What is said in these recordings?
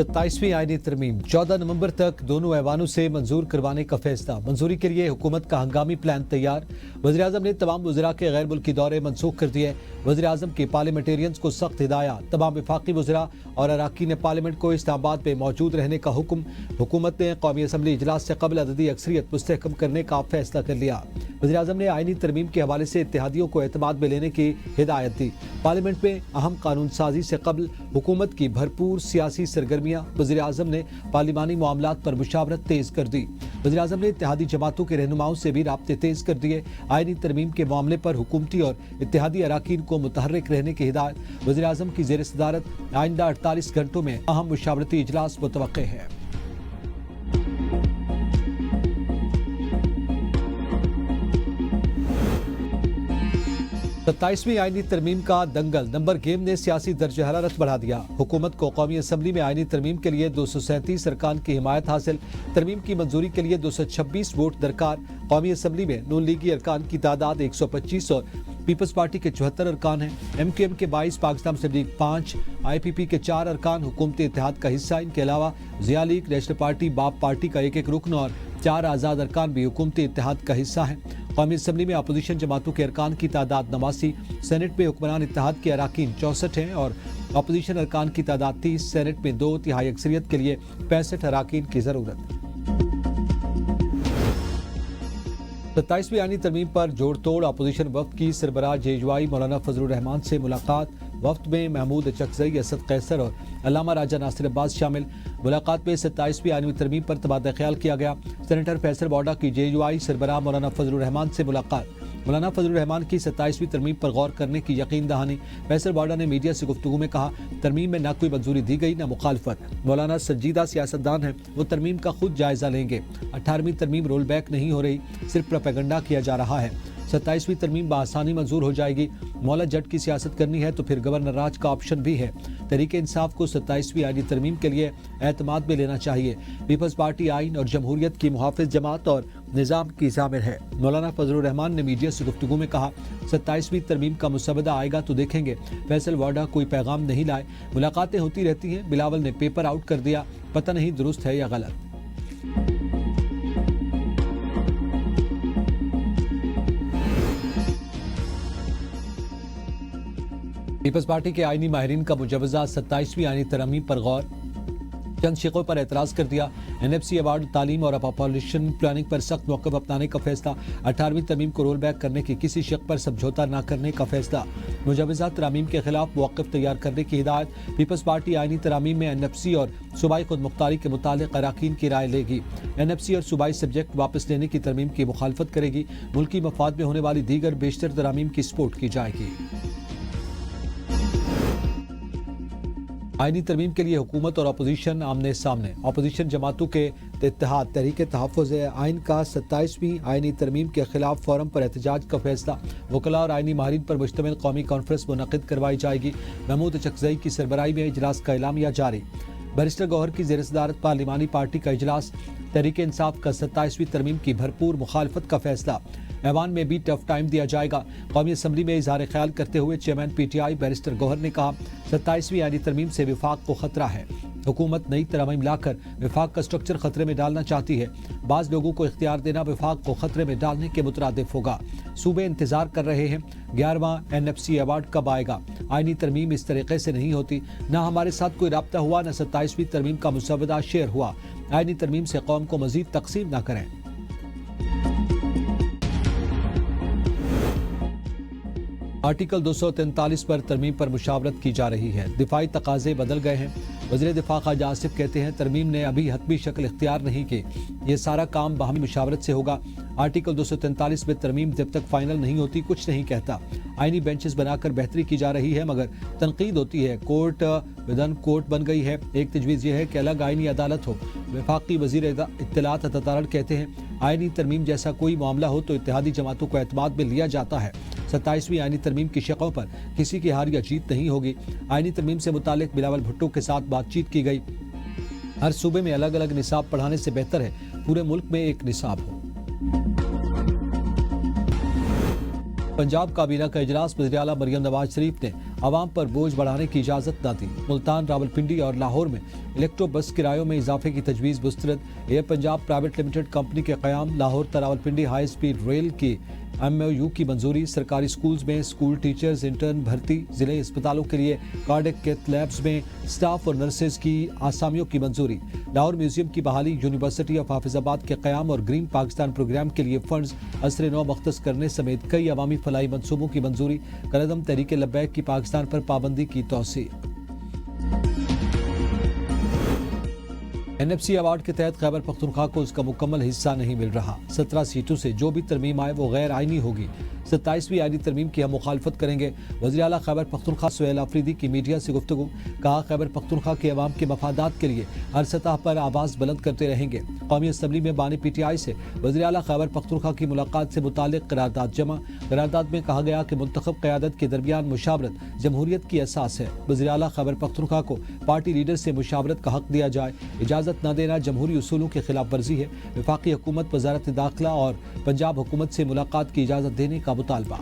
27वीं आईनी तरमीम 14 नवंबर तक दोनों ऐवानों से मंजूर करवाने का फैसला। मंजूरी के लिए हुकूमत का हंगामी प्लान तैयार। वज़ीर-ए-आज़म ने तमाम वज़रा के गैर मुल्की दौरे मनसूख कर दिए। वज़ीर-ए-आज़म की पार्लियामेंटेरियंस को सख्त हिदायत। तमाम वफाकी वज़रा और अराकीन पार्लियामेंट को इस्लामाबाद में मौजूद रहने का हुक्म। हुकूमत ने कौमी असम्बली इजलास से कबल अददी अक्सरियत मुस्तहकम करने का फैसला कर लिया। वज़ीर-ए-आज़म ने आईनी तरमीम के हवाले से इत्तेहादियों को एतमाद में लेने की हिदायत दी। पार्लियामेंट में अहम कानून साजी से कबल हुकूमत की भरपूर सियासी सरगर्मियाँ। वज़ीर-ए-आज़म ने पार्लिमानी मामलात पर मुशावरत तेज कर दी। वज़ीर-ए-आज़म ने इत्तेहादी जमातों के रहनुमाओं से भी राब्ते तेज कर दिए। आईनी तरमीम के मामले पर हुकूमती और इत्तेहादी अराकीन को मुतहर्रिक रहने की हिदायत। वज़ीर-ए-आज़म की ज़ेर सदारत आइंदा 48 घंटों में अहम मुशावरती इजलास मुतवक्के है। 27वीं आईनी तरमीम का दंगल। नंबर गेम ने सियासी दर्ज हरारत बढ़ा दिया। हुकूमत को कौमी असम्बली में आईनी तरमीम के लिए 237 अरकान की हिमायत हासिल। तरमीम की मंजूरी के लिए 226 वोट दरकार। कौमी असम्बली में नून लीगी अरकान की तादाद 125 और पीपल्स पार्टी के 74 अरकान हैं। MQM के 22, पाकिस्तान मुस्लिम लीग 5, IPP के 4 अरकान हुकूमती इत्तेहाद का हिस्सा। इनके अलावा ज़िया लीग, नेशनल पार्टी, बाप पार्टी का एक रुकन और 4 आज़ाद अरकान भी हुकूमती इत्तेहाद का हिस्सा हैं। कौमी असम्बली में अपोजिशन जमातों के अरकान की तादाद 89। सेनेट में हुक्मरान इत्तेहाद के अराकीन 64 हैं और अपोजिशन अरकान की तादाद 30। सेनेट में 2/3 अक्सरियत के लिए 65 अराकीन की जरूरत। 27वीं आईनी तरमीम पर जोड़ तोड़। अपोजिशन वफ्द की सरबराह JUI मौलाना फजलुर रहमान से मुलाकात। वफ्द में महमूद चकजई, असद कैसर और अल्लामा राजा नासिर अब्बास शामिल। मुलाकात में 27वीं आईनी तरमीम पर तबादला ख्याल किया गया। सेनेटर फैसल वाडा की JUI सरबराह मौलाना फजलुर रहमान से मुलाकात। मौलाना फजलुर रहमान की 27वीं तरमीम पर गौर करने की यकीन दहानी। फैसल वाडा ने मीडिया से गुफ्तगू में कहा, तरमीम में न कोई मंजूरी दी गई न मुखालफत। मौलाना संजीदा सियासतदान है, वो तरमीम का खुद जायजा लेंगे। 18वीं तरमीम रोल बैक नहीं हो रही, सिर्फ प्रोपेगेंडा किया जा रहा है। 27वीं तरमीम बआसानी मंजूर हो जाएगी। मौला जट की सियासत करनी है तो फिर गवर्नर राज का ऑप्शन भी है। तहरीक इंसाफ को 27वीं आईनी तरमीम के लिए एतमाद में लेना चाहिए। पीपल्स पार्टी आइन और जमहूरियत की मुहाफिज जमात और निज़ाम की ज़ामिर है। मौलाना फजलुर रहमान ने मीडिया से गुफ्तगू में कहा, 27वीं तरमीम का मुसवदा आएगा तो देखेंगे। फैसल वाडा कोई पैगाम नहीं लाए। मुलाकातें होती रहती हैं। बिलावल ने पेपर आउट कर दिया, पता नहीं दुरुस्त है या गलत। पीपल्स पार्टी के आईनी माहिरीन का मुजवजा 27वीं आईनी तरमीम पर गौर। चंद शिकों पर एतराज कर दिया। NFC अवार्ड तालीम और पॉपुलेशन प्लानिंग पर सख्त मौक़िफ़ अपनाने का फैसला। 18वीं तरमीम को रोल बैक करने की किसी शिक पर समझौता न करने का फैसला। मुजवजा तरामीम के खिलाफ मौक़िफ़ तैयार करने की हिदायत। पीपल्स पार्टी आईनी तरामीम में NFC और सूबाई खुद मुख्तारी के मुतालिक अराकीन की राय लेगी। NFC और सूबाई सब्जेक्ट वापस लेने की तरमीम की मुखालफत करेगी। मुल्की मफाद में होने वाली दीगर बेशतर तरामीम की सपोर्ट की जाएगी। आईनी तरमीम के लिए हुकूमत और अपोजिशन आमने सामने। अपोजिशन जमातों के इत्तेहाद तहरीक तहफ़्फ़ुज़ आइन का 27वीं आईनी तरमीम के खिलाफ फोरम पर एहतजाज का फैसला। वकला और आईनी माहिरीन पर मुश्तमिल कौमी कॉन्फ्रेंस मुनक़िद करवाई जाएगी। महमूद चकजई की सरबराही में इजलास का एलामिया जारी। बैरिस्टर गौहर की ज़ेर सदारत पार्लिमानी पार्टी का इजलास। तहरीक इंसाफ का 27वीं तरमीम की भरपूर मुखालफत का फैसला। ऐवान में भी टफ टाइम दिया जाएगा। कौमी असम्बली में इजहार ख्याल करते हुए चेयरमैन PTI बैरिस्टर गौहर ने कहा, 27वीं आईनी तरमीम से विफाक को खतरा है। हुकूमत नई तरमीम लाकर विफाक का स्ट्रक्चर खतरे में डालना चाहती है। बाज़ लोगों को इख्तियार देना विफाक को खतरे में डालने के मुतरादिफ होगा। सूबे इंतजार कर रहे हैं 11वां NFC अवार्ड कब आएगा। आईनी तरमीम इस तरीके से नहीं होती। न हमारे साथ कोई राब्ता हुआ, न 27वीं तरमीम का मुसवदा शेयर हुआ। आईनी तरमीम से कौम को मजीद तकसीम न करें। आर्टिकल 243 पर तरमीम पर मुशावरत की जा रही है। दिफाई तकाजे बदल गए हैं। वज़ीर दिफा ख्वाजा आसिफ कहते हैं, तरमीम ने अभी हतमी शक्ल इख्तियार नहीं की। ये सारा काम बाहमी मुशावरत से होगा। आर्टिकल 243 में तरमीम जब तक फाइनल नहीं होती कुछ नहीं कहता। आईनी बेंचेस बनाकर बेहतरी की जा रही है मगर तनकीद होती है। कोर्ट विदन कोर्ट बन गई है। एक तजवीज़ यह है कि अलग आईनी अदालत हो। वफाकी वज़ीर इत्तलात अतातारड़ कहते हैं, आईनी तरमीम जैसा कोई मामला हो तो इत्तेहादी जमातों को एतमाद में लिया जाता है। 27वीं आईनी तरमीम की शकों पर किसी की हार या जीत नहीं होगी। आईनी तरमीम से मुतालिक बिलावल भुट्टो के साथ बातचीत की गई। हर सूबे में अलग अलग निसाब पढ़ाने से बेहतर है पूरे मुल्क में एक निसाब हो। पंजाब काबीना का इजलास वज़ीर आला मरियम नवाज शरीफ ने आवाम पर बोझ बढ़ाने की इजाज़त न दी। मुल्तान, रावलपिंडी और लाहौर में इलेक्ट्रो बस किरायों में इजाफे की तजवीज़ मुस्तरद। Air Punjab private limited company के क़याम, लाहौर त रावलपिंडी हाई स्पीड रेल की MOU की मंजूरी। सरकारी स्कूल्स में स्कूल टीचर्स इंटर्न भर्ती। जिले अस्पतालों के लिए कार्डियक कैथ लैब्स में स्टाफ और नर्सेज की आसामियों की मंजूरी। लाहौर म्यूजियम की बहाली। यूनिवर्सिटी ऑफ हाफिजाबाद के क़याम और ग्रीन पाकिस्तान प्रोग्राम के लिए फंड्स असर नौ मख्तस करने समेत कई अवामी फलाई मंसूबों की मंजूरी। कलदम तहरीक लब्बैक की पाकिस्तान पर पाबंदी की तौसीह। NFC अवार्ड के तहत खैबर पख्तूनख्वा को उसका मुकम्मल हिस्सा नहीं मिल रहा। 17 सीटों से जो भी तरमीम आए वो गैर आइनी होगी। 27वीं आइनी तरमीम की हम मुखालफत करेंगे। वज़ीर आला खैबर पख्तूनख्वा सुहेल आफरीदी की मीडिया से गुफ्तगू। कहा, खैबर पख्तूनख्वा के अवाम के मफादात के लिए हर सतह पर आवाज़ बुलंद करते रहेंगे। कौमी असम्बली में बानी PTI से वज़ीर आला खैबर पख्तूनख्वा की मुलाकात से मुतालिक करारदाद जमा। करारदाद में कहा गया कि मुंतखब क़यादत के दरमियान मुशावरत जमहूरियत की असास है। वज़ीर आला खैबर पख्तूनख्वा को पार्टी लीडर से मुशावरत का हक दिया जाए। इजाज़त न देना जमहूरी उसूलों की खिलाफ वर्जी है। वफाकी हुकूमत, वजारत दाखिला और पंजाब हुकूमत से मुलाकात की इजाज़त देने का मुतालबा।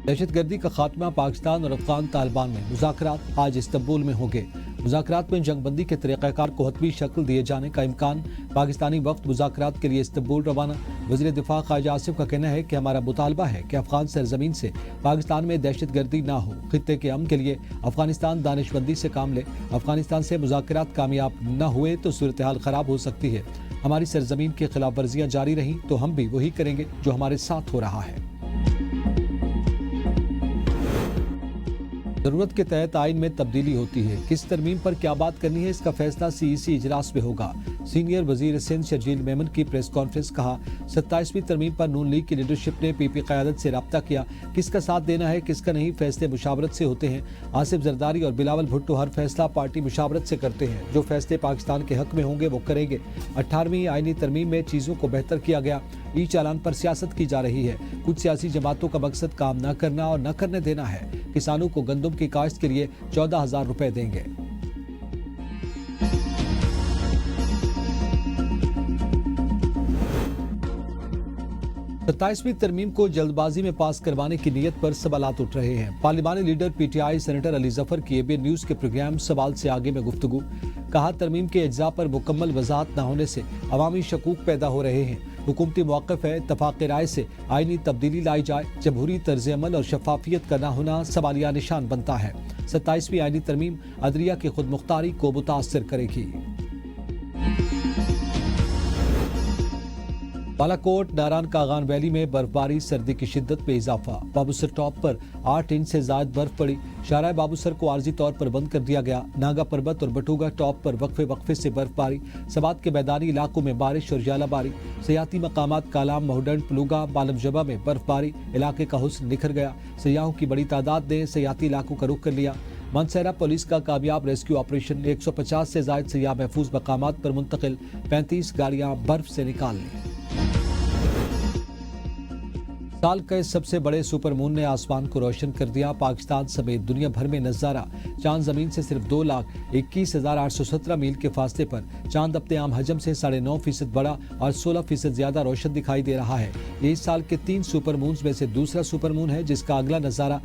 दहशतगर्दी का खात्मा पाकिस्तान और अफगान तालिबान में मुज़ाकरात आज इस्तांबुल में होंगे। मुज़ाकरात में जंगबंदी के तरीक़ाकार को हतमी शक्ल दिए जाने का इम्कान। पाकिस्तानी वक्त मुज़ाकरात के लिए इस्तांबुल रवाना। वज़ीर दिफा ख्वाजा आसिफ का कहना है कि हमारा मुतालबा है कि अफगान सरजमीन से पाकिस्तान में दहशतगर्दी ना हो। खित्ते के अमन के लिए अफगानिस्तान दानिशमंदी से काम ले। अफगानिस्तान से मुज़ाकरात कामयाब न हुए तो सूरत हाल ख़राब हो सकती है। हमारी सरजमीन की खिलाफ वर्जियाँ जारी रहीं तो हम भी वही करेंगे जो हमारे साथ हो रहा है। जरूरत के तहत आइन में तब्दीली होती है। किस तरमीम पर क्या बात करनी है, इसका फैसला CEC इजलास में होगा। सीनियर वजीर सिंध शर्जील मेमन की प्रेस कॉन्फ्रेंस। कहा, 27वीं तरमीम पर नून लीग की लीडरशिप ने PP क़यादत से रब्ता किया। किसका साथ देना है, किसका नहीं, फैसले मुशावरत से होते हैं। आसिफ जरदारी और बिलावल भुट्टो हर फैसला पार्टी मुशावरत से करते हैं। जो फैसले पाकिस्तान के हक में होंगे वो करेंगे। 18वीं आइनी तरमीम में चीज़ों को बेहतर किया गया। ई चालान पर सियासत की जा रही है। कुछ सियासी जमातों का मकसद काम न करना और न करने देना है। किसानों को गंदम की काश्त के लिए 14,000 रुपए देंगे। सत्ताईसवीं तरमीम को जल्दबाजी में पास करवाने की नीयत पर सवालात उठ रहे हैं। पार्लिमानी leader PTI senator Ali Zafar की ABN न्यूज के प्रोग्राम सवाल से आगे में गुफ्तगू। कहा, तरमीम के अज्जा पर मुकम्मल वजाहत न होने से अवामी शकूक पैदा हो रहे हैं। हुकूमती मौक़िफ़ है इत्तफ़ाक़ राय से आइनी तब्दीली लाई जाए। जमहूरी तर्ज़ अमल और शफाफियत का न होना सवालिया निशान बनता है। 27वीं आइनी तरमीम अदलिया की खुद मुख्तारी को मुतासर करेगी। बालाकोट, नारायण कागान वैली में बर्फबारी, सर्दी की शिद्दत में इजाफा। बाबूसर टॉप पर 8 इंच से ज्यादा बर्फ पड़ी। शाहराह बाबूसर को आर्जी तौर पर बंद कर दिया गया। नागा पर्वत और बटूगा टॉप पर वक्फे से बर्फबारी। सबात के मैदानी इलाकों में बारिश और जालाबारी। सियाती मकामात कालाम, महुडंड, प्लूगा, बालमजबा में बर्फबारी। इलाके का हुस्न निखर गया। सयाहों की बड़ी तादाद ने सियाती इलाकों का रुख कर लिया। मानसहरा पुलिस का कामयाब रेस्क्यू ऑपरेशन। 150 से ज्यादा सयाह महफूज मकामात पर मुंतकिल। 35 गाड़ियां बर्फ से निकाल ली। साल के सबसे बड़े सुपर मून ने आसमान को रोशन कर दिया। पाकिस्तान समेत दुनिया भर में नजारा। चांद जमीन से सिर्फ 2,21,817 मील के फासले पर। चांद अपने आम हजम से 9.5% बड़ा और 16% ज्यादा रोशन दिखाई दे रहा है। ये इस साल के 3 सुपर मून्स में से दूसरा सुपर मून है जिसका अगला नजारा